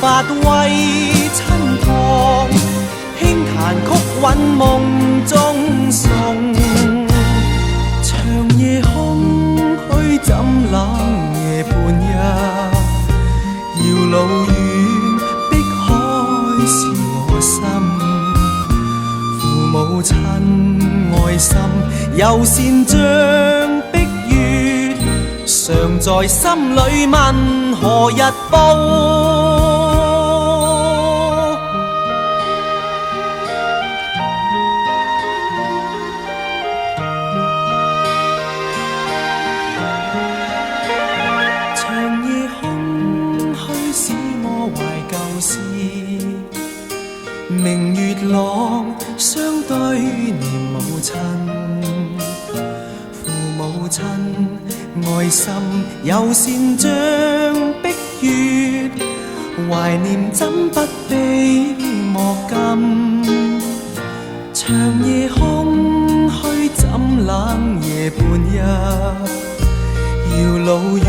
法為親旁，輕彈曲韻夢中送。長夜空虛怎冷夜半日，遙路遠碧海是我心。父母親愛心柔善像碧月，常在心裏問何日報。長夜空虛使我懷舊事，明月朗相對念母親。父母親愛心柔善像碧月，懷念怎不比莫禁。長夜空虛怎冷夜半日，遙路遠